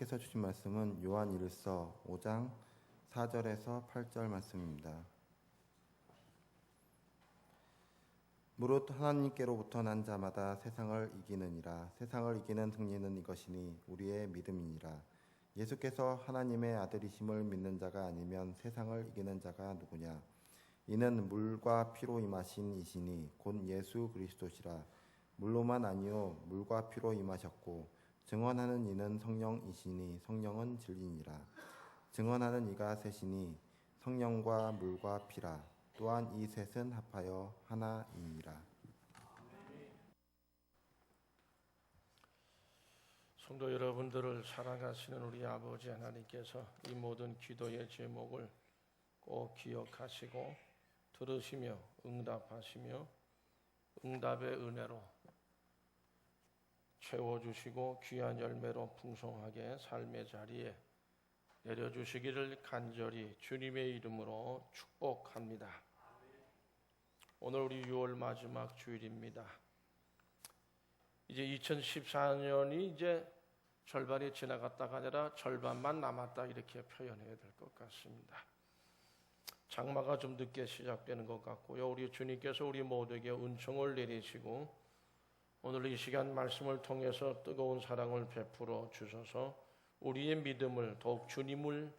하나님께서 주신 말씀은 요한일서 5장 4절에서 8절 말씀입니다. 무릇 하나님께로부터 난 자마다 세상을 이기느니라. 세상을 이기는 승리는 이것이니 우리의 믿음이니라. 예수께서 하나님의 아들이심을 믿는 자가 아니면 세상을 이기는 자가 누구냐? 이는 물과 피로 임하신 이시니 곧 예수 그리스도시라. 물로만 아니요 물과 피로 임하셨고 증언하는 이는 성령이시니 성령은 진리니라. 증언하는 이가 셋이니 성령과 물과 피라. 또한 이 셋은 합하여 하나이니라. 성도 여러분들을 사랑하시는 우리 아버지 하나님께서 이 모든 기도의 제목을 꼭 기억하시고 들으시며 응답하시며 응답의 은혜로 채워주시고 귀한 열매로 풍성하게 삶의 자리에 내려주시기를 간절히 주님의 이름으로 축복합니다. 오늘 우리 6월 마지막 주일입니다. 이제 2014년이 이제 절반이 지나갔다가 아니라 절반만 남았다 이렇게 표현해야 될 것 같습니다. 장마가 좀 늦게 시작되는 것 같고요. 우리 주님께서 우리 모두에게 은총을 내리시고 오늘 이 시간 말씀을 통해서 뜨거운 사랑을 베풀어 주셔서 우리의 믿음을 더욱 주님을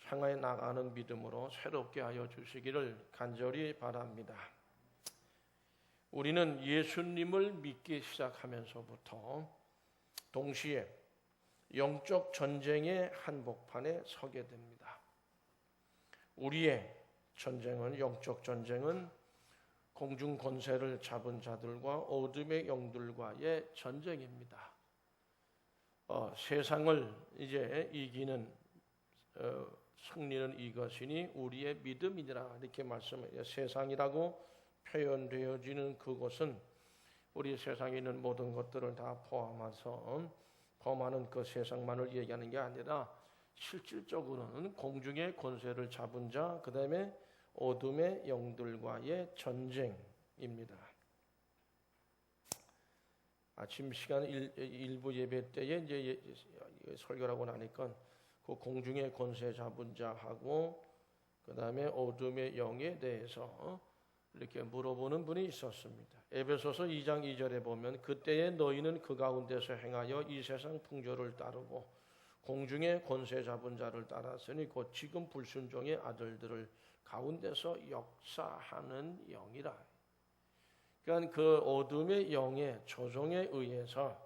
향하여 나가는 믿음으로 새롭게 하여 주시기를 간절히 바랍니다. 우리는 예수님을 믿기 시작하면서부터 동시에 영적 전쟁의 한복판에 서게 됩니다. 우리의 전쟁은, 영적 전쟁은 공중 권세를 잡은 자들과 어둠의 영들과의 전쟁입니다. 세상을 이제 이기는 승리는 이것이니 우리의 믿음이니라 이렇게 말씀해요. 세상이라고 표현되어지는 그곳은 우리 세상에 있는 모든 것들을 다 포함해서 범하는 그 세상만을 얘기하는 게 아니라 실질적으로는 공중의 권세를 잡은 자, 그 다음에 어둠의 영들과의 전쟁입니다. 아침 시간 일부 예배 때에 이제 설교를 하고 나니까 그 공중의 권세 잡은 자하고 그 다음에 어둠의 영에 대해서 이렇게 물어보는 분이 있었습니다. 에베소서 2장 2절에 보면 그때에 너희는 그 가운데서 행하여 이 세상 풍조를 따르고 공중의 권세 잡은 자를 따랐으니 곧 지금 불순종의 아들들을 가운데서 역사하는 영이라. 그러니까 그 어둠의 영의 조종에 의해서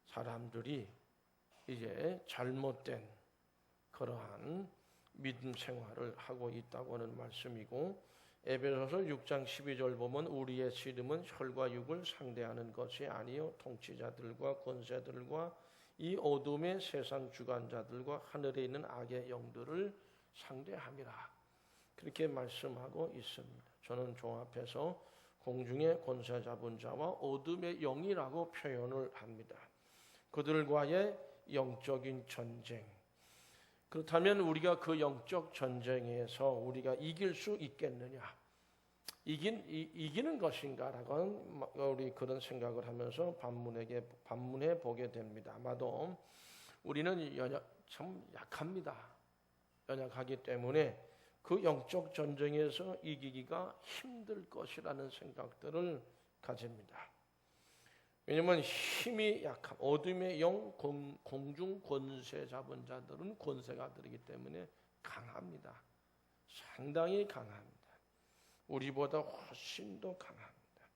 사람들이 이제 잘못된 그러한 믿음 생활을 하고 있다고 하는 말씀이고, 에베소서 6장 12절 보면 우리의 씨름은 혈과 육을 상대하는 것이 아니요 통치자들과 권세들과 이 어둠의 세상 주관자들과 하늘에 있는 악의 영들을 상대함이라. 그렇게 말씀하고 있습니다. 저는 종합해서 공중의 권세 잡은 자와 어둠의 영이라고 표현을 합니다. 그들과의 영적인 전쟁. 그렇다면 우리가 그 영적 전쟁에서 우리가 이길 수 있겠느냐? 이기는 것인가라고 우리 그런 생각을 하면서 반문해 보게 됩니다. 아마도 우리는 참 약합니다. 연약하기 때문에 그 영적 전쟁에서 이기기가 힘들 것이라는 생각들을 가집니다. 왜냐하면 힘이 약한 어둠의 영, 공중 권세 잡은 자들은 권세가들이기 때문에 강합니다. 상당히 강합니다. 우리보다 훨씬 더 강합니다.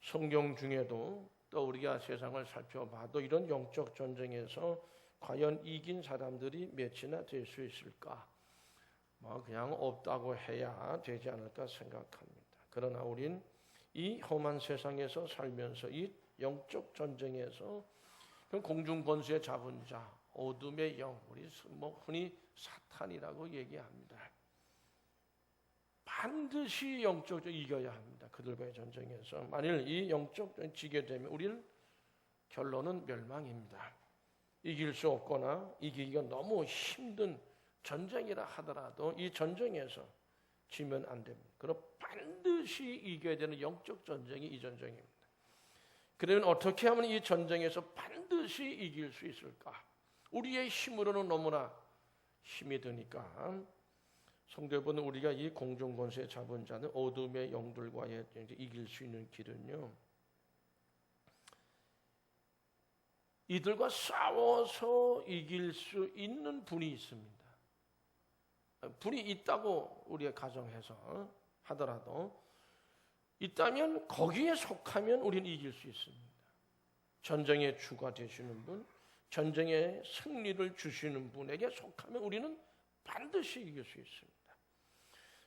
성경 중에도 또 우리가 세상을 살펴봐도 이런 영적 전쟁에서 과연 이긴 사람들이 몇이나 될 수 있을까? 그냥 없다고 해야 되지 않을까 생각합니다. 그러나 우린 이 험한 세상에서 살면서 이 영적 전쟁에서 공중 권세 잡은 자, 어둠의 영, 우리 흔히 사탄이라고 얘기합니다. 반드시 영적으로 이겨야 합니다. 그들과의 전쟁에서 만일 이 영적 전쟁 지게 되면 우리는 결론은 멸망입니다. 이길 수 없거나 이기기가 너무 힘든 전쟁이라 하더라도 이 전쟁에서 지면 안 됩니다. 그럼 반드시 이겨야 되는 영적 전쟁이 이 전쟁입니다. 그러면 어떻게 하면 이 전쟁에서 반드시 이길 수 있을까? 우리의 힘으로는 너무나 힘이 드니까 성도 여러분, 우리가 이 공중 권세 잡은 자는 어둠의 영들과의 이길 수 있는 길은요, 이들과 싸워서 이길 수 있는 분이 있습니다. 분이 있다고 우리가 가정해서 하더라도 있다면 거기에 속하면 우리는 이길 수 있습니다. 전쟁의 주가 되시는 분, 전쟁의 승리를 주시는 분에게 속하면 우리는 반드시 이길 수 있습니다.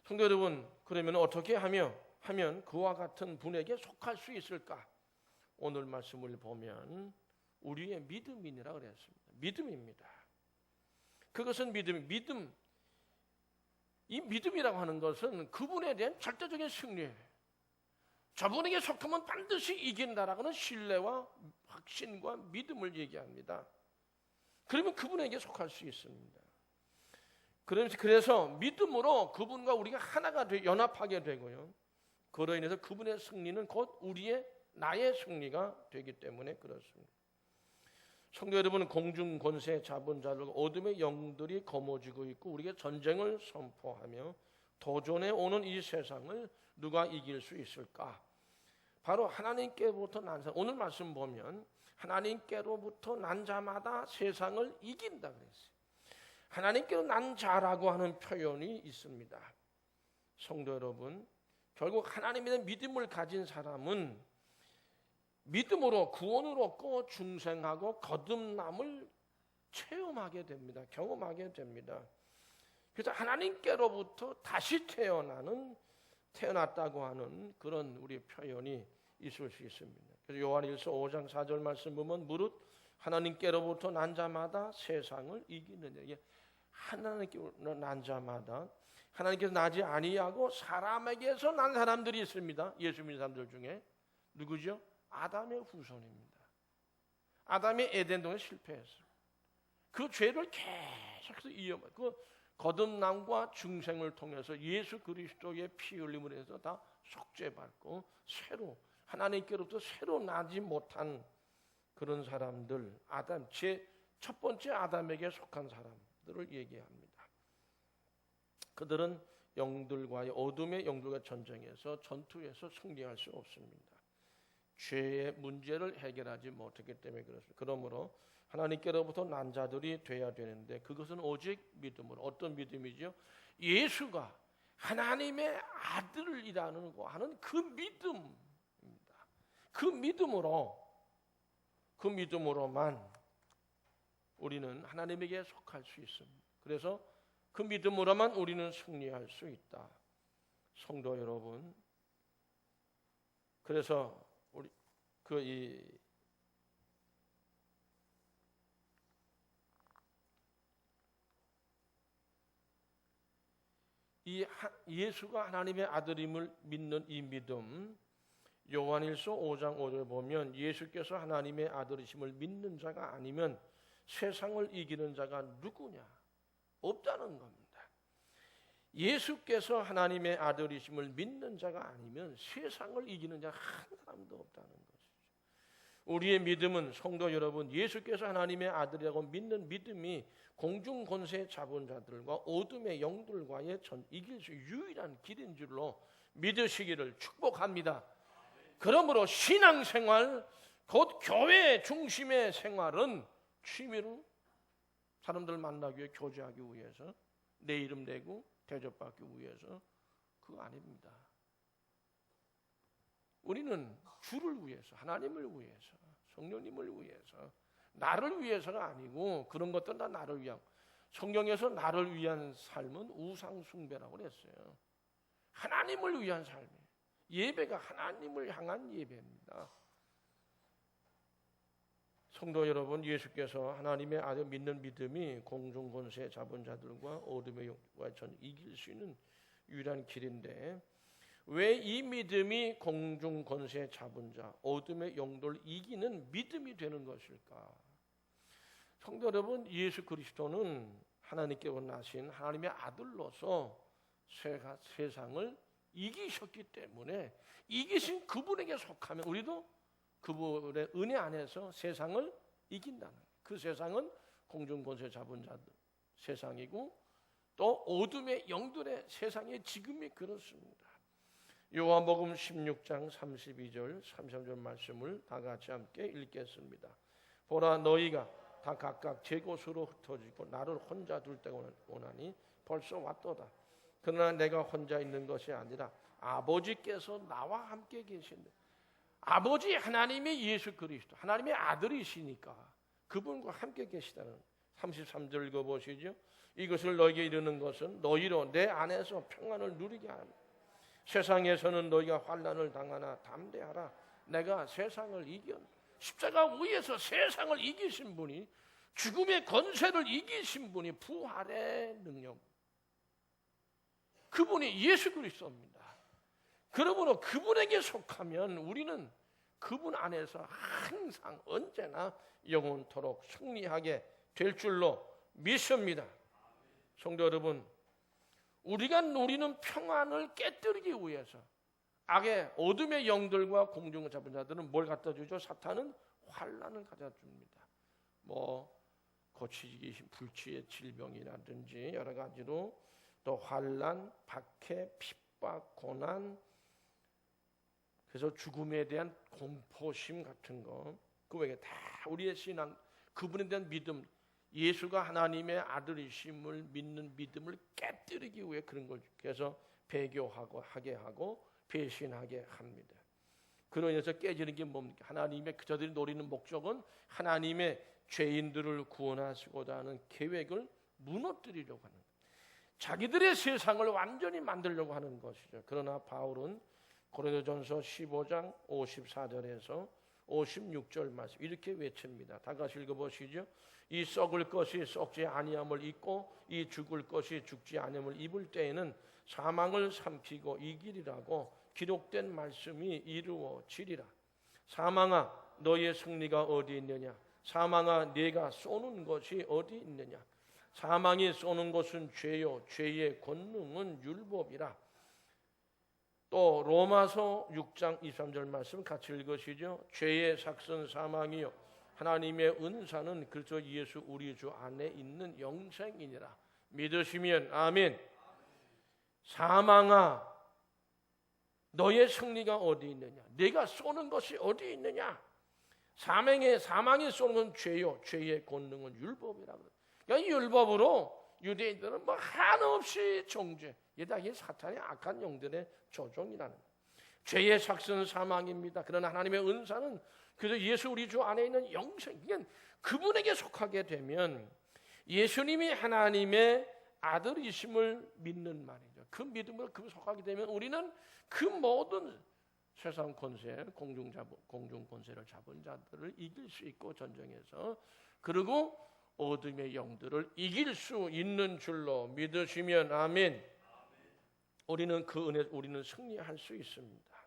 성도 여러분, 그러면 어떻게 하면 그와 같은 분에게 속할 수 있을까? 오늘 말씀을 보면 우리의 믿음이니라 그랬습니다. 믿음입니다. 그것은 믿음. 이 믿음이라고 하는 것은 그분에 대한 절대적인 승리예요. 저분에게 속하면 반드시 이긴다라고 하는 신뢰와 확신과 믿음을 얘기합니다. 그러면 그분에게 속할 수 있습니다. 그래서 믿음으로 그분과 우리가 하나가 연합하게 되고요. 그로 인해서 그분의 승리는 곧 나의 승리가 되기 때문에 그렇습니다. 성도 여러분, 공중 권세 잡은 자들, 어둠의 영들이 거머쥐고 있고 우리가 전쟁을 선포하며 도전해 오는 이 세상을 누가 이길 수 있을까? 바로 하나님께로부터 난 자. 오늘 말씀 보면 하나님께로부터 난 자마다 세상을 이긴다 그랬어요. 하나님께로 난 자라고 하는 표현이 있습니다. 성도 여러분, 결국 하나님에 대한 믿음을 가진 사람은 믿음으로 구원을 얻고 중생하고 거듭남을 체험하게 됩니다. 경험하게 됩니다. 그래서 하나님께로부터 다시 태어났다고 하는 그런 우리 표현이 있을 수 있습니다. 그래서 요한일서 5장 4절 말씀 보면 무릇 하나님께로부터 난 자마다 세상을 이기느냐. 이게 하나님께로부터 난 자마다, 하나님께서 나지 아니하고 사람에게서 난 사람들이 있습니다. 예수 믿는 사람들 중에 누구죠? 아담의 후손입니다. 아담이 에덴 동에 실패했어요. 그 죄를 계속해서 그 거듭남과 중생을 통해서 예수 그리스도의 피 흘림을 해서 다 속죄받고 새로 하나님께로부터 새로 나지 못한 그런 사람들, 첫 번째 아담에게 속한 사람들을 얘기합니다. 그들은 영들과의 어둠의 영들과 전쟁에서 전투에서 승리할 수 없습니다. 죄의 문제를 해결하지 못했기 때문에 그렇습니다. 그러므로 하나님께로부터 난 자들이 돼야 되는데 그것은 오직 믿음으로. 어떤 믿음이죠? 예수가 하나님의 아들이라는 거 하는 그 믿음입니다. 그 믿음으로만 우리는 하나님에게 속할 수 있습니다. 그래서 그 믿음으로만 우리는 승리할 수 있다. 성도 여러분, 그래서 우리 예수가 하나님의 아들임을 믿는 이 믿음, 요한일서 5장 5절에 보면 예수께서 하나님의 아들이심을 믿는 자가 아니면 세상을 이기는 자가 누구냐? 없다는 겁니다. 예수께서 하나님의 아들이심을 믿는 자가 아니면 세상을 이기는 자가 한 사람도 없다는 것이죠. 우리의 믿음은, 성도 여러분, 예수께서 하나님의 아들이라고 믿는 믿음이 공중 권세 잡은 자들과 어둠의 영들과의 이길 수 유일한 길인 줄로 믿으시기를 축복합니다. 그러므로 신앙생활, 곧 교회 중심의 생활은 취미로 사람들 만나기 위해, 교제하기 위해서, 내 이름 내고 대접받기 위해서, 그거 아닙니다. 우리는 주를 위해서, 하나님을 위해서, 성령님을 위해서, 나를 위해서가 아니고, 그런 것들은 다 나를 위한, 성경에서 나를 위한 삶은 우상숭배라고 그랬어요. 하나님을 위한 삶이에요. 예배가 하나님을 향한 예배입니다. 성도 여러분, 예수께서 하나님의 아들 믿는 믿음이 공중 권세 잡은 자들과 어둠의 영과 전 이길 수 있는 유일한 길인데, 왜 이 믿음이 공중 권세 잡은 자, 어둠의 영들을 이기는 믿음이 되는 것일까? 성도 여러분, 예수 그리스도는 하나님께로 나신 하나님의 아들로서 세상을 이기셨기 때문에 이기신 그분에게 속하면 우리도 그분의 은혜 안에서 세상을 이긴다는 거예요. 그 세상은 공중 권세 잡은 자들 세상이고 또 어둠의 영들의 세상의 지금이 그렇습니다. 요한복음 16장 32절 33절 말씀을 다 같이 함께 읽겠습니다. 보라 너희가 다 각각 제 곳으로 흩어지고 나를 혼자 둘 때가 오나니 벌써 왔도다. 그러나 내가 혼자 있는 것이 아니라 아버지께서 나와 함께 계신다. 아버지 하나님이 예수 그리스도 하나님의 아들이시니까 그분과 함께 계시다는 33절 읽어보시죠. 이것을 너희에게 이르는 것은 너희로 내 안에서 평안을 누리게 하라. 세상에서는 너희가 환난을 당하나 담대하라. 내가 세상을 이겼다. 십자가 위에서 세상을 이기신 분이 죽음의 권세를 이기신 분이 부활의 능력 그분이 예수 그리스도입니다. 그러므로 그분에게 속하면 우리는 그분 안에서 항상 언제나 영원토록 승리하게 될 줄로 믿습니다. 성도 여러분, 우리가 누리는 평안을 깨뜨리기 위해서 악의 어둠의 영들과 공중을 잡은 자들은 뭘 갖다 주죠? 사탄은 환난을 가져다 줍니다. 뭐 고치기 힘 불치의 질병이라든지 여러 가지로 또 환난, 박해, 핍박, 고난, 그래서 죽음에 대한 공포심 같은 거, 그 외에 다 우리의 신앙, 그분에 대한 믿음, 예수가 하나님의 아들이심을 믿는 믿음을 깨뜨리기 위해 그런 걸 계속 배교하고 하게 하고 배신하게 합니다. 그로 인해서 깨지는 게 뭡니까? 하나님의 저들이 노리는 목적은 하나님의 죄인들을 구원하시고자 하는 계획을 무너뜨리려고 하는 거예요. 자기들의 세상을 완전히 만들려고 하는 것이죠. 그러나 바울은 고린도전서 15장 54절에서 56절 말씀 이렇게 외칩니다. 다 같이 읽어보시죠. 이 썩을 것이 썩지 아니함을 입고 이 죽을 것이 죽지 아니함을 입을 때에는 사망을 삼키고 이기리라고 기록된 말씀이 이루어지리라. 사망아 너의 승리가 어디 있느냐? 사망아 네가 쏘는 것이 어디 있느냐? 사망이 쏘는 것은 죄요 죄의 권능은 율법이라. 또 로마서 6장 23절 말씀 같이 읽으시죠. 죄의 삭선 사망이요 하나님의 은사는 그리스도 예수 우리 주 안에 있는 영생이니라. 믿으시면 아멘. 사망아 너의 승리가 어디 있느냐? 네가 쏘는 것이 어디 있느냐? 사망이 쏘는 건 죄요 죄의 권능은 율법이라. 그러니까 이 율법으로 유대인들은 뭐 한없이 정죄. 이게 사탄의 악한 영들의 조종이라는 거예요. 죄의 삭선 사망입니다. 그러나 하나님의 은사는 그래서 예수 우리 주 안에 있는 영생. 그러니까 그분에게 속하게 되면 예수님이 하나님의 아들이심을 믿는 말이죠. 그 믿음으로 그분 속하게 되면 우리는 그 모든 세상 권세, 공중 권세를 잡은 자들을 이길 수 있고 전쟁에서 그리고 어둠의 영들을 이길 수 있는 줄로 믿으시면 아멘. 우리는 그 은혜, 우리는 승리할 수 있습니다.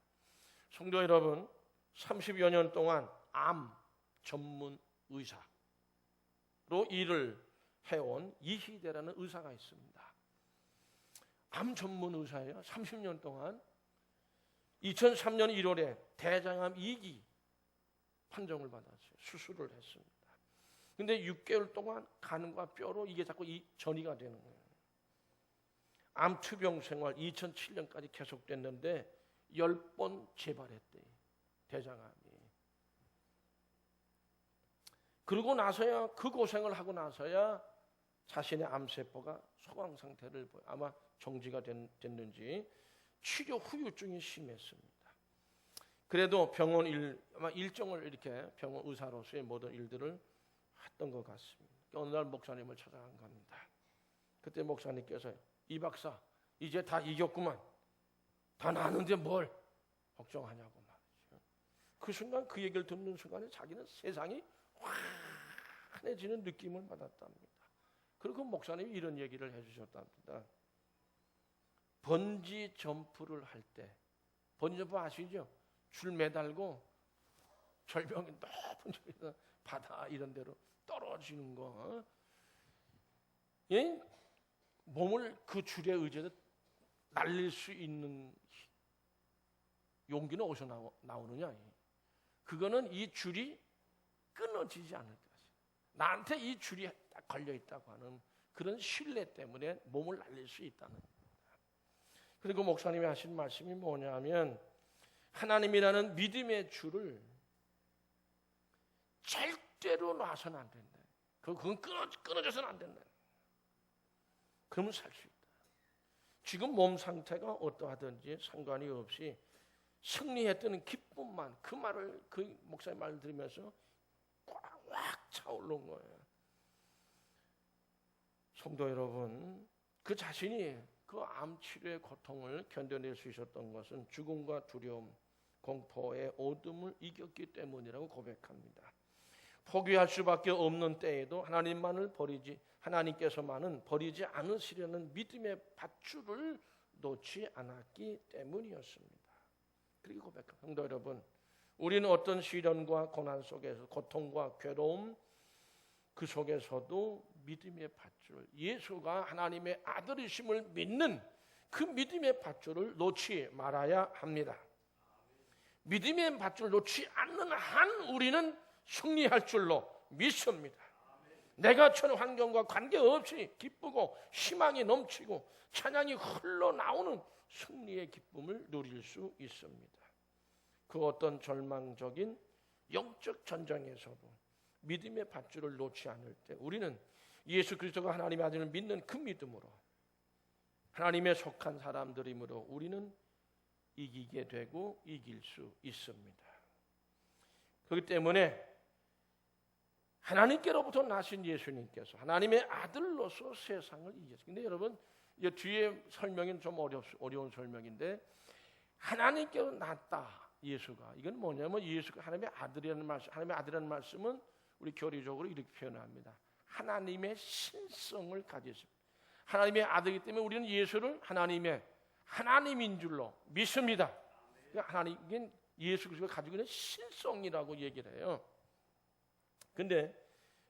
성도 여러분, 30여 년 동안 암 전문 의사로 일을 해온 이희대라는 의사가 있습니다. 암 전문 의사예요. 30년 동안 2003년 1월에 대장암 2기 판정을 받았어요. 수술을 했습니다. 근데 6개월 동안 간과 뼈로 이게 자꾸 전이가 되는 거예요. 암 투병 생활 2007년까지 계속됐는데 10번 재발했대요. 대장암이. 그러고 나서야 그 고생을 하고 나서야 자신의 암세포가 소강 상태를 보여. 아마 정지가 됐는지 치료 후유증이 심했습니다. 그래도 병원 아마 일정을 이렇게 병원 의사로서의 모든 일들을 했던 것 같습니다. 어느 날 목사님을 찾아간 겁니다. 그때 목사님께서 이 박사 이제 다 이겼구만. 다 나았는데 뭘 걱정하냐고 말이죠. 그 순간 그 얘기를 듣는 순간에 자기는 세상이 환해지는 느낌을 받았답니다. 그리고 목사님이 이런 얘기를 해주셨답니다. 번지 점프를 할 때 번지 점프 아시죠? 줄 매달고 절벽이 높은 쪽에서 바다 이런 데로 떨어지는 거. 예? 몸을 그 줄에 의지해서 날릴 수 있는 용기는 어디서 나오느냐? 그거는 이 줄이 끊어지지 않을 것이야. 나한테 이 줄이 딱 걸려 있다고 하는 그런 신뢰 때문에 몸을 날릴 수 있다는 겁니다. 그리고 목사님이 하신 말씀이 뭐냐면 하나님이라는 믿음의 줄을 절대로 놔서는 안 된다. 그건 끊어져서는 안 된다. 그러면 살 수 있다. 지금 몸 상태가 어떠하든지 상관이 없이 승리했다는 기쁨만 그 말을 그 목사님 말을 들으면서 꽉 차오른 거예요. 성도 여러분, 그 자신이 그 암 치료의 고통을 견뎌낼 수 있었던 것은 죽음과 두려움, 공포의 어둠을 이겼기 때문이라고 고백합니다. 포기할 수밖에 없는 때에도 하나님께서만은 버리지 않으시려는 믿음의 밧줄을 놓지 않았기 때문이었습니다. 그렇게 고백합니다. 성도 여러분, 우리는 어떤 시련과 고난 속에서 고통과 괴로움 그 속에서도 믿음의 밧줄, 예수가 하나님의 아들이심을 믿는 그 믿음의 밧줄을 놓지 말아야 합니다. 믿음의 밧줄을 놓지 않는 한 우리는 승리할 줄로 믿습니다. 내가 처한 환경과 관계없이 기쁘고 희망이 넘치고 찬양이 흘러나오는 승리의 기쁨을 누릴 수 있습니다. 그 어떤 절망적인 영적 전쟁에서도 믿음의 밧줄을 놓지 않을 때 우리는 예수 그리스도가 하나님의 아들을 믿는 그 믿음으로 하나님의 속한 사람들이므로 우리는 이기게 되고 이길 수 있습니다. 그렇기 때문에 하나님께로부터 나신 예수님께서 하나님의 아들로서 세상을 이겼습니다. 근데 여러분, 이 뒤에 설명은 좀 어려운 설명인데 하나님께로 났다 예수가, 이건 뭐냐면 예수가 하나님의 아들이라는 말씀은 우리 교리적으로 이렇게 표현합니다. 하나님의 신성을 가졌습니다. 하나님의 아들이기 때문에 우리는 예수를 하나님인 줄로 믿습니다. 그러니까 하나님은 예수 그리스도가 가지고 있는 신성이라고 얘기를 해요. 근데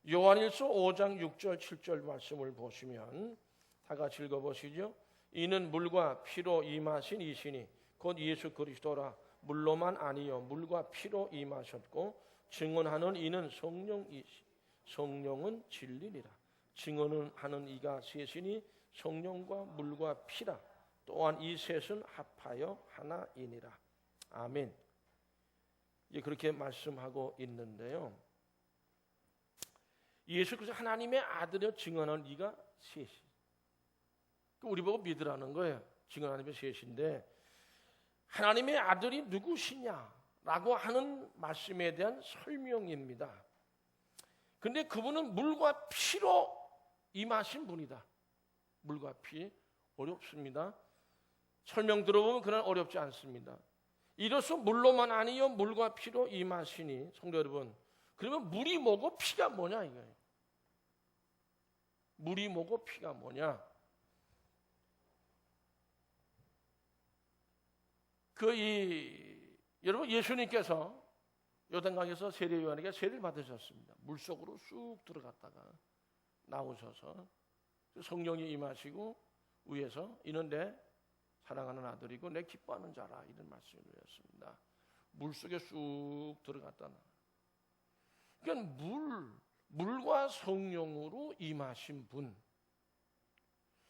요한일서 5장 6절 7절 말씀을 보시면 다 같이 읽어보시죠. 이는 물과 피로 임하신 이시니 곧 예수 그리스도라. 물로만 아니요 물과 피로 임하셨고 증언하는 이는 성령이시. 성령은 진리니라. 증언하는 이가 셋이니 성령과 물과 피라. 또한 이 셋은 합하여 하나이니라. 아멘. 그렇게 말씀하고 있는데요. 예수 그리스도 하나님의 아들을 증언하는 이가 셋이. 우리 보고 믿으라는 거예요. 증언하는 게 셋인데 하나님의 아들이 누구시냐라고 하는 말씀에 대한 설명입니다. 근데 그분은 물과 피로 임하신 분이다. 물과 피 어렵습니다. 설명 들어보면 그런 어렵지 않습니다. 이로써 물로만 아니요 물과 피로 임하시니 성도 여러분, 그러면 물이 뭐고 피가 뭐냐 이거예요. 물이 뭐고 피가 뭐냐? 여러분 예수님께서 요단강에서 세례 요한에게 세례를 받으셨습니다. 물 속으로 쑥 들어갔다가 나오셔서 성령이 임하시고 위에서 이는 내 사랑하는 아들이고 내 기뻐하는 자라 이런 말씀을 드렸습니다. 물 속에 쑥 들어갔다 나. 그러니까 물과 성령으로 임하신 분.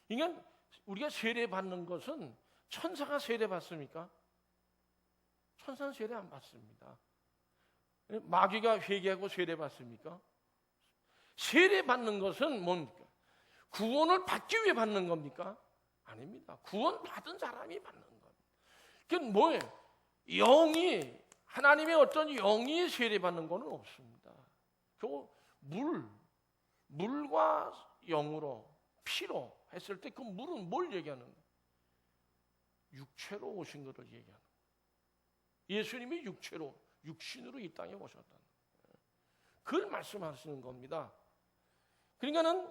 그러니까 우리가 세례 받는 것은 천사가 세례 받습니까? 천사는 세례 안 받습니다. 마귀가 회개하고 세례 받습니까? 세례 받는 것은 뭡니까? 구원을 받기 위해 받는 겁니까? 아닙니다. 구원 받은 사람이 받는 겁니다. 그건 뭐예요? 영이 하나님의 어떤 영이 세례 받는 것은 없습니다. 그 물과 영으로 피로 했을 때 그 물은 뭘 얘기하는 거예요? 육체로 오신 것을 얘기하는 거예요. 예수님이 육신으로 이 땅에 오셨다는 거예요. 그걸 말씀하시는 겁니다. 그러니까는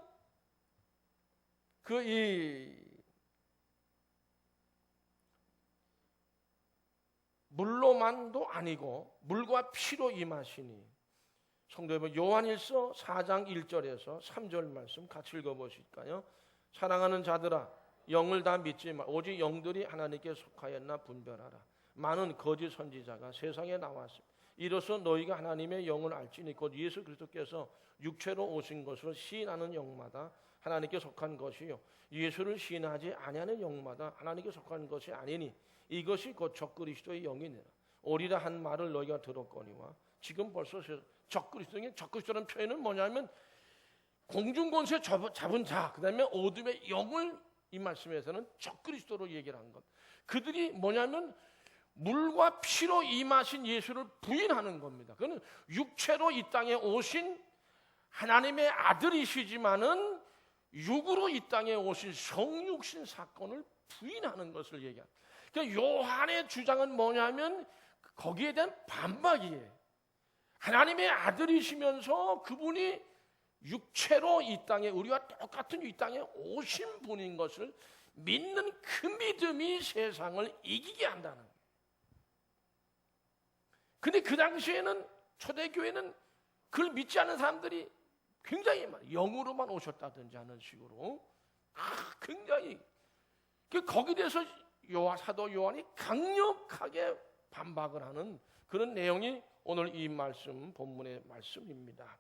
물로만도 아니고 물과 피로 임하시니 성도 여러분 요한일서 4장 1절에서 3절 말씀 같이 읽어보실까요? 사랑하는 자들아 영을 다 믿지 마. 오직 영들이 하나님께 속하였나 분별하라. 많은 거짓 선지자가 세상에 나왔습니다. 이로써 너희가 하나님의 영을 알지니 곧 예수 그리스도께서 육체로 오신 것으로 시인하는 영마다 하나님께 속한 것이요 예수를 시인하지 아니하는 영마다 하나님께 속한 것이 아니니 이것이 곧 적그리스도의 영이니라. 오리라 한 말을 너희가 들었거니와 지금 벌써 적그리스도라는 표현은 뭐냐면 공중권세 잡은 자, 그 다음에 어둠의 영을 이 말씀에서는 적그리스도로 얘기를 한 것. 그들이 뭐냐면 물과 피로 임하신 예수를 부인하는 겁니다. 그는 육체로 이 땅에 오신 하나님의 아들이시지만은 육으로 이 땅에 오신 성육신 사건을 부인하는 것을 얘기합니다. 그러니까 요한의 주장은 뭐냐면 거기에 대한 반박이에요. 하나님의 아들이시면서 그분이 육체로 이 땅에 우리와 똑같은 이 땅에 오신 분인 것을 믿는 그 믿음이 세상을 이기게 한다는 거예요. 근데 그 당시에는 초대교회는 그걸 믿지 않는 사람들이 굉장히 많아요. 영으로만 오셨다든지 하는 식으로 굉장히 거기에 대해서 사도 요한이 강력하게 반박을 하는 그런 내용이 오늘 이 말씀 본문의 말씀입니다.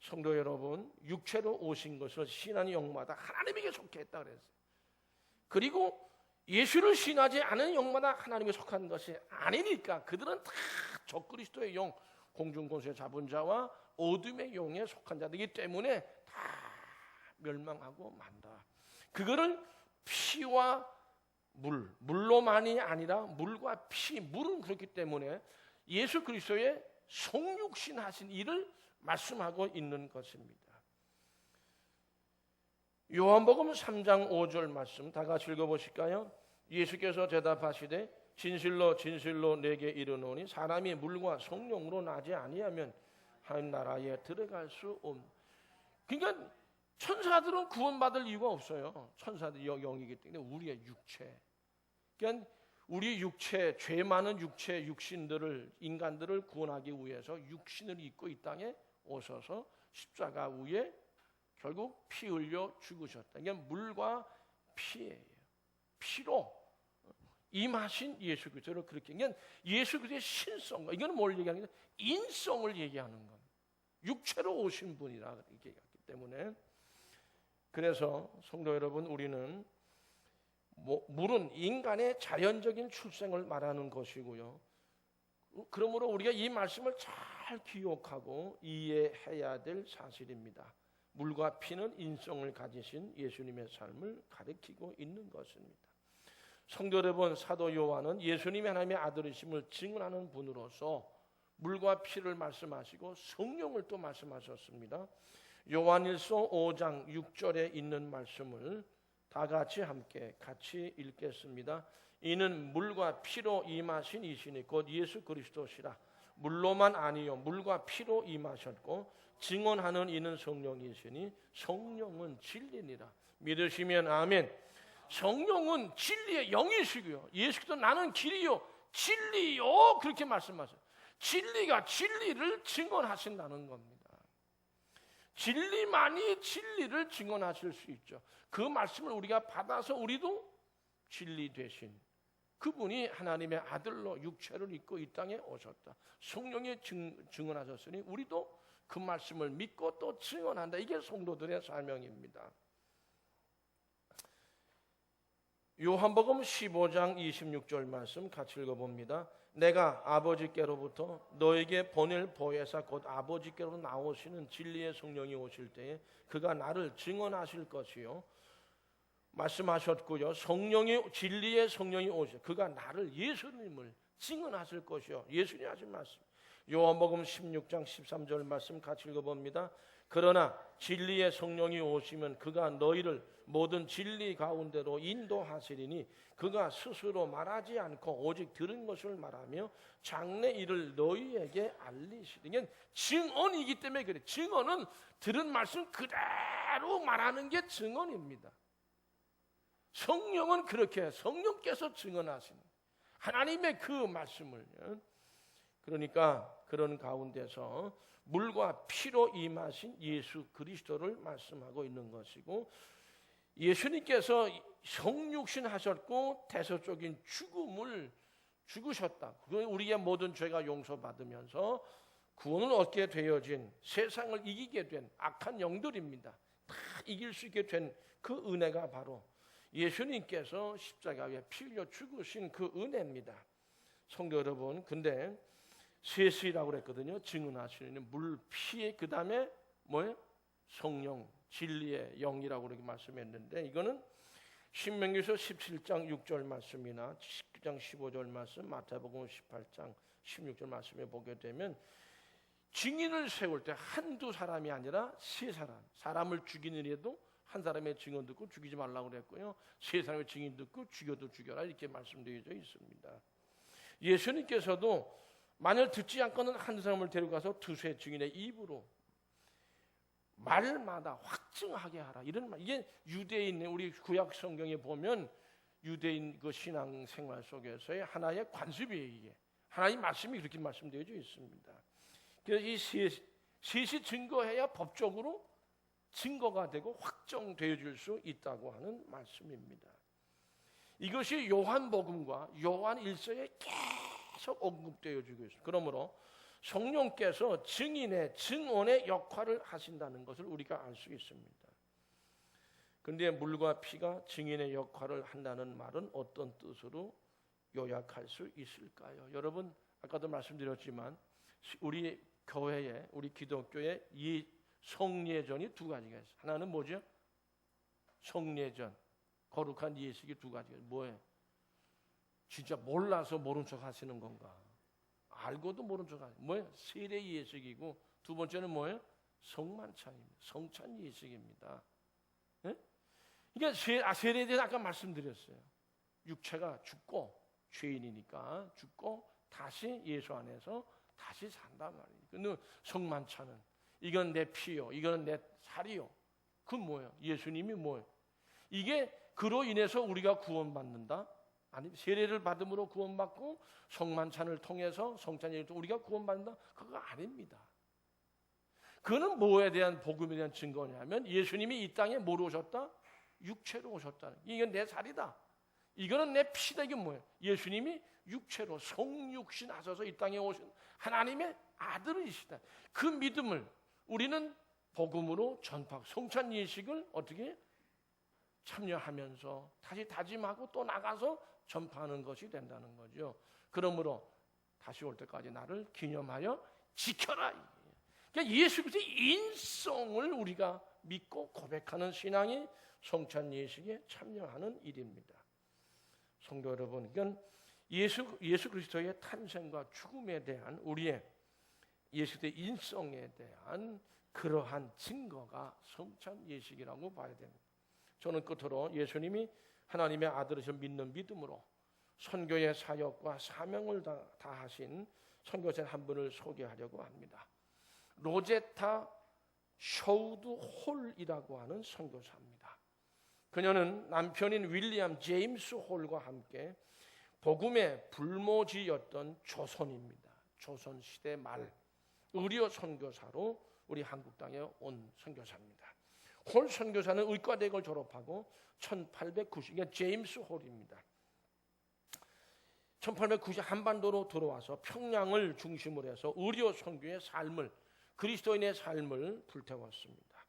성도 여러분, 육체로 오신 것을 신하는 영마다 하나님에게 속해 했다 그랬어요. 그리고 예수를 신하지 않은 영마다 하나님에 속한 것이 아니니까 그들은 다 적그리스도의 영, 공중권세 잡은 자와 어둠의 영에 속한 자들이기 때문에 다 멸망하고 만다. 그거를 피와 물로만이 아니라 물과 피, 물은 그렇기 때문에 예수 그리스도의 성육신 하신 일을 말씀하고 있는 것입니다. 요한복음 3장 5절 말씀 다 같이 읽어보실까요? 예수께서 대답하시되 진실로 진실로 내게 이르노니 사람이 물과 성령으로 나지 아니하면 하나님 나라에 들어갈 수 없. 그러니까 천사들은 구원받을 이유가 없어요. 천사들이 영이기 때문에 우리의 육체. 그러니까 우리 육체, 죄 많은 육체, 육신들을 인간들을 구원하기 위해서 육신을 입고 이 땅에 오셔서 십자가 위에 결국 피 흘려 죽으셨다. 이게 물과 피예요. 피로 임하신 예수 그리스도를 그렇게. 그러니까 예수 그리스도의 신성과 이건 뭘 얘기하는 거냐? 인성을 얘기하는 겁니다. 육체로 오신 분이라 이렇게 얘기했기 때문에 그래서 성도 여러분 우리는 물은 인간의 자연적인 출생을 말하는 것이고요. 그러므로 우리가 이 말씀을 잘 기억하고 이해해야 될 사실입니다. 물과 피는 인성을 가지신 예수님의 삶을 가리키고 있는 것입니다. 성도 여러분, 사도 요한은 예수님이 하나님의 아들이심을 증언하는 분으로서 물과 피를 말씀하시고 성령을 또 말씀하셨습니다. 요한일서 5장 6절에 있는 말씀을 다 같이 함께 같이 읽겠습니다. 이는 물과 피로 임하신 이시니 곧 예수 그리스도시라. 물로만 아니요 물과 피로 임하셨고 증언하는 이는 성령이시니 성령은 진리니라. 믿으시면 아멘. 성령은 진리의 영이시고요. 예수께서 나는 길이요 진리요 그렇게 말씀하셔요. 진리가 진리를 증언하신다는 겁니다. 진리만이 진리를 증언하실 수 있죠. 그 말씀을 우리가 받아서 우리도 진리 되신 그분이 하나님의 아들로 육체를 입고 이 땅에 오셨다. 성령이 증언하셨으니 우리도 그 말씀을 믿고 또 증언한다. 이게 성도들의 사명입니다. 요한복음 15장 26절 말씀 같이 읽어봅니다. 내가 아버지께로부터 너에게 보낼 보혜사 곧 아버지께로 나오시는 진리의 성령이 오실 때에 그가 나를 증언하실 것이요. 말씀하셨고요. 성령이 진리의 성령이 오셔 그가 나를 예수님을 증언하실 것이요. 예수님 하신 말씀. 요한복음 16장 13절 말씀 같이 읽어봅니다. 그러나 진리의 성령이 오시면 그가 너희를 모든 진리 가운데로 인도하시리니 그가 스스로 말하지 않고 오직 들은 것을 말하며 장래 일을 너희에게 알리시리니. 그러니까 증언이기 때문에 그래. 증언은 들은 말씀 그대로 말하는 게 증언입니다. 성령은 그렇게 성령께서 증언하시는 하나님의 그 말씀을. 그러니까 그런 가운데서 물과 피로 임하신 예수 그리스도를 말씀하고 있는 것이고 예수님께서 성육신 하셨고 대속적인 죽음을 죽으셨다. 그 우리의 모든 죄가 용서받으면서 구원을 얻게 되어진 세상을 이기게 된 악한 영들입니다. 다 이길 수 있게 된 그 은혜가 바로 예수님께서 십자가에 피 흘려 죽으신 그 은혜입니다. 성도 여러분, 근데 세수이라고 그랬거든요. 증언하시는 물, 피에 그 다음에 뭐예요? 성령, 진리의 영이라고 그렇게 말씀했는데 이거는 신명기서 17장 6절 말씀이나 19장 15절 말씀, 마태복음 18장 16절 말씀에 보게 되면 증인을 세울 때 한두 사람이 아니라 세 사람, 사람을 죽이는 일에도 한 사람의 증언 듣고 죽이지 말라고 그랬고요. 세 사람의 증인 듣고 죽여도 죽여라 이렇게 말씀되어져 있습니다. 예수님께서도 만약 듣지 않고는 한 사람을 데려가서 두세 증인의 입으로 말마다 확증하게 하라. 이런 말. 이게 유대인 우리 구약 성경에 보면 유대인 그 신앙 생활 속에서의 하나의 관습이에요. 이게 하나님 말씀이 그렇게 말씀되어져 있습니다. 그래서 이 셋이 증거해야 법적으로 증거가 되고 확정되어 줄 수 있다고 하는 말씀입니다. 이것이 요한복음과 요한 일서에 계속 언급되어 주고 있습니다. 그러므로 성령께서 증인의 증언의 역할을 하신다는 것을 우리가 알 수 있습니다. 그런데 물과 피가 증인의 역할을 한다는 말은 어떤 뜻으로 요약할 수 있을까요? 여러분 아까도 말씀드렸지만 우리 교회에 우리 기독교에 이 성례전이 두 가지가 있어요. 하나는 뭐죠? 성례전, 거룩한 예식이 두 가지가 뭐예요? 진짜 몰라서 모른 척 하시는 건가? 알고도 모른 척 하시는 뭐예요? 세례 예식이고 두 번째는 뭐예요? 성만찬입니다. 성찬 예식입니다. 네? 그러니까 세례에 대해서 아까 말씀드렸어요. 육체가 죽고 죄인이니까 죽고 다시 예수 안에서 다시 산단 말이에요. 근데 성만찬은 이건 내 피요, 이건 내 살이요. 그건 뭐예요? 예수님이 뭐예요? 이게 그로 인해서 우리가 구원받는다? 아니, 세례를 받음으로 구원받고 성만찬을 통해서 성찬을 통해서 우리가 구원받는다? 그거 아닙니다. 그거는 뭐에 대한 복음에 대한 증거냐면 예수님이 이 땅에 뭐로 오셨다? 육체로 오셨다. 이건 내 살이다. 이거는 내 피다. 이게 뭐예요? 예수님이 육체로 성육신 하셔서 이 땅에 오신 하나님의 아들이시다. 그 믿음을 우리는 복음으로 전파, 성찬 예식을 어떻게 참여하면서 다시 다짐하고 또 나가서 전파하는 것이 된다는 거죠. 그러므로 다시 올 때까지 나를 기념하여 지켜라. 그러니까 예수 그리스도의 인성을 우리가 믿고 고백하는 신앙이 성찬 예식에 참여하는 일입니다. 성도 여러분, 이건 예수 그리스도의 탄생과 죽음에 대한 우리의 예수 그리스도의 인성에 대한 그러한 증거가 성찬 예식이라고 봐야 됩니다. 저는 끝으로 예수님이 하나님의 아들이신 믿는 믿음으로 선교의 사역과 사명을 다하신 선교사 한 분을 소개하려고 합니다. 로제타 셔우드 홀이라고 하는 선교사입니다. 그녀는 남편인 윌리엄 제임스 홀과 함께 복음의 불모지였던 조선입니다. 조선시대 말 의료 선교사로 우리 한국 땅에 온 선교사입니다. 홀 선교사는 의과대학을 졸업하고 1890년 제임스 홀입니다. 1890 한반도로 들어와서 평양을 중심으로 해서 의료 선교의 삶을 그리스도인의 삶을 불태웠습니다.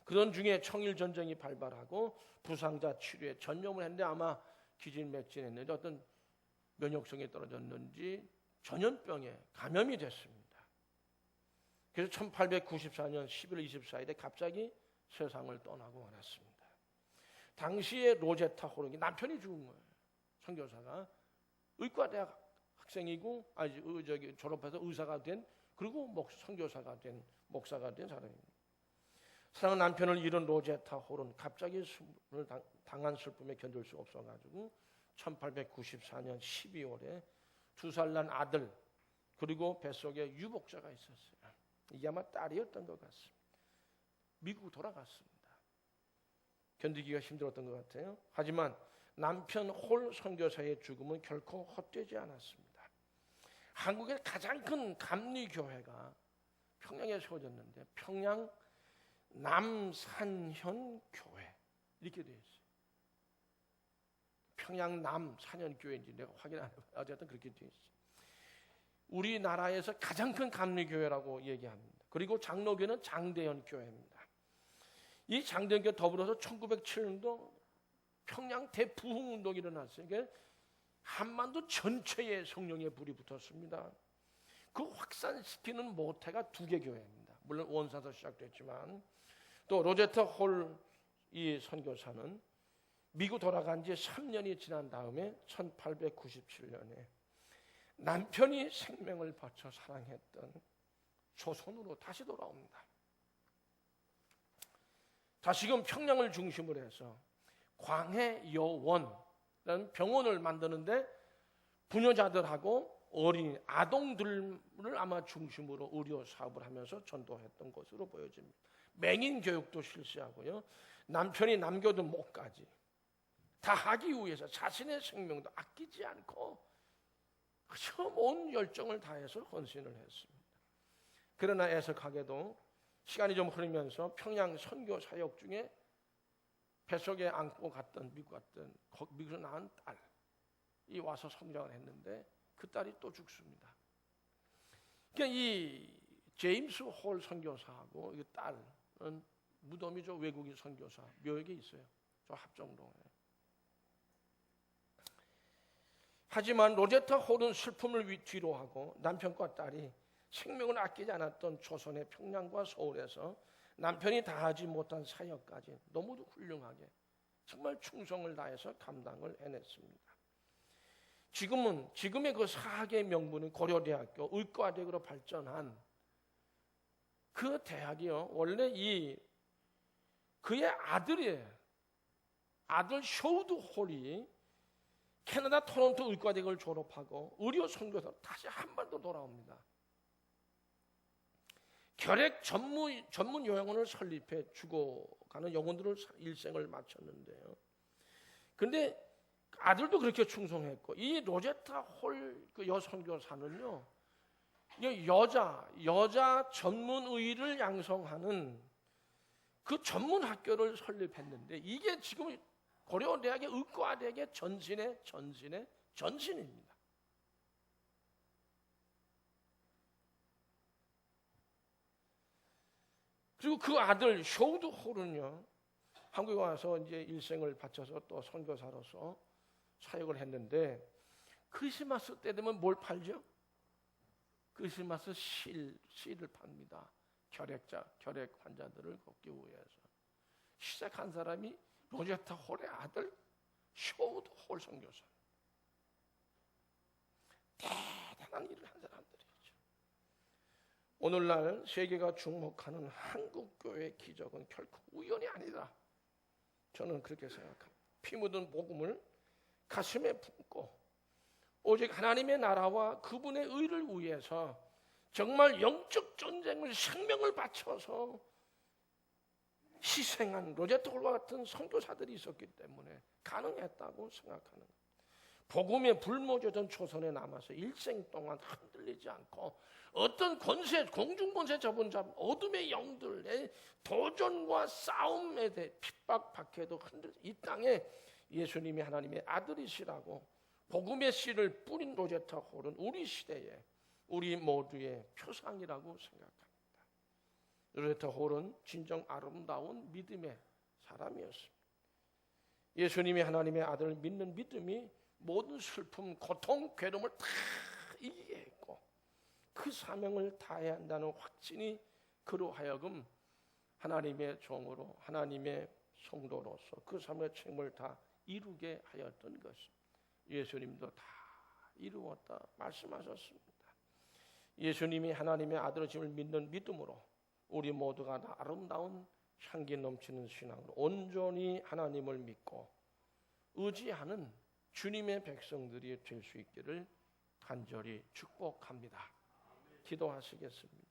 그런 중에 청일 전쟁이 발발하고 부상자 치료에 전념을 했는데 아마 기진맥진했는데 어떤 면역성이 떨어졌는지 전염병에 감염이 됐습니다. 그래서 1894년 11월 24일에 갑자기 세상을 떠나고 말았습니다. 당시에 로제타 호르기 남편이 죽은 거예요. 선교사가 의과대학 학생이고 졸업해서 의사가 된 그리고 선교사가 된 목사가 된 사람입니다. 사랑하는 남편을 잃은 로제타 홀은 갑자기 당한 슬픔에 견딜 수 없어가지고 1894년 12월에 2살 난 아들 그리고 뱃속에 유복자가 있었어요. 이게 아마 딸이었던 것 같습니다. 미국 돌아갔습니다. 견디기가 힘들었던 것 같아요. 하지만 남편 홀 선교사의 죽음은 결코 헛되지 않았습니다. 한국의 가장 큰 감리교회가 평양에 세워졌는데 평양 남산현 교회 이렇게 되어 있어요. 평양 남 사년교회인지 내가 확인 안 해봐요. 어쨌든 그렇게 되어 있어요. 우리나라에서 가장 큰 감리교회라고 얘기합니다. 그리고 장로교는 장대현 교회입니다. 이 장대현 교회 더불어서 1907년도 평양 대부흥운동이 일어났어요. 이게 한반도 전체에 성령의 불이 붙었습니다. 그 확산시키는 모태가 두 개 교회입니다. 물론 원사에서 시작됐지만 또 로제타 홀 이 선교사는 미국 돌아간 지 3년이 지난 다음에 1897년에 남편이 생명을 바쳐 사랑했던 조선으로 다시 돌아옵니다. 다시금 평양을 중심으로 해서 광해여원이라는 병원을 만드는데 부녀자들하고 어린이, 아동들을 아마 중심으로 의료 사업을 하면서 전도했던 것으로 보여집니다. 맹인 교육도 실시하고요. 남편이 남겨둔 목까지 다 하기 위해서 자신의 생명도 아끼지 않고 그저 온 열정을 다해서 헌신을 했습니다. 그러나 애석하게도 시간이 좀 흐르면서 평양 선교 사역 중에 뱃속에 안고 갔던 미국에서 낳은 딸이 와서 성장을 했는데 그 딸이 또 죽습니다. 그러니까 이 제임스 홀 선교사하고 이 딸은 무덤이 저 외국인 선교사 묘역에 있어요. 저 합정동에. 하지만 로제타 홀은 슬픔을 뒤로 하고 남편과 딸이 생명을 아끼지 않았던 조선의 평양과 서울에서 남편이 다하지 못한 사역까지 너무도 훌륭하게 정말 충성을 다해서 감당을 해냈습니다. 지금의 그 사학의 명분은 고려대학교 의과대학으로 발전한 그 대학이요. 원래 그의 아들 쇼우드 홀이 캐나다 토론토 의과대학을 졸업하고 의료 선교사로 다시 한반도 돌아옵니다. 결핵 전문 요양원을 설립해 죽어가는 영혼들을 일생을 마쳤는데요. 근데 아들도 그렇게 충성했고 이 로제타 홀 그 여선교사는요, 여자 전문의를 양성하는 그 전문 학교를 설립했는데 이게 지금 고려대학의 의과대학의 전신입니다. 그리고 그 아들 쇼우드 홀은요, 한국에 와서 이제 일생을 바쳐서 또 선교사로서 사역을 했는데 크리스마스 때 되면 뭘 팔죠? 크리스마스 씨를 팝니다. 결핵 환자들을 돕기 위해서 시작한 사람이 로제타 홀의 아들 쇼우드 홀 선교사. 대단한 일을 한 사람들이죠. 오늘날 세계가 주목하는 한국교회의 기적은 결코 우연이 아니다. 저는 그렇게 생각합니다. 피 묻은 복음을 가슴에 품고 오직 하나님의 나라와 그분의 의를 위해서 정말 영적 전쟁을 생명을 바쳐서 희생한 로제타 홀과 같은 선교사들이 있었기 때문에 가능했다고 생각하는 거예요. 복음에 불모져던 조선에 남아서 일생 동안 흔들리지 않고 어떤 공중권세 접은 자 어둠의 영들의 도전과 싸움에 대해 핍박박해도 이 땅에 예수님이 하나님의 아들이시라고 복음의 씨를 뿌린 로제타 홀은 우리 시대에 우리 모두의 표상이라고 생각합니다. 로제타 홀은 진정 아름다운 믿음의 사람이었습니다. 예수님이 하나님의 아들을 믿는 믿음이 모든 슬픔, 고통, 괴로움을 다 이기게 했고 그 사명을 다해야 한다는 확신이 그로 하여금 하나님의 종으로 하나님의 성도로서 그 사명의 책임을 다 이루게 하였던 것입니다. 예수님도 다 이루었다 말씀하셨습니다. 예수님이 하나님의 아들이심을 믿는 믿음으로 우리 모두가 다 아름다운 향기 넘치는 신앙으로 온전히 하나님을 믿고 의지하는 주님의 백성들이 될 수 있기를 간절히 축복합니다. 기도하시겠습니다.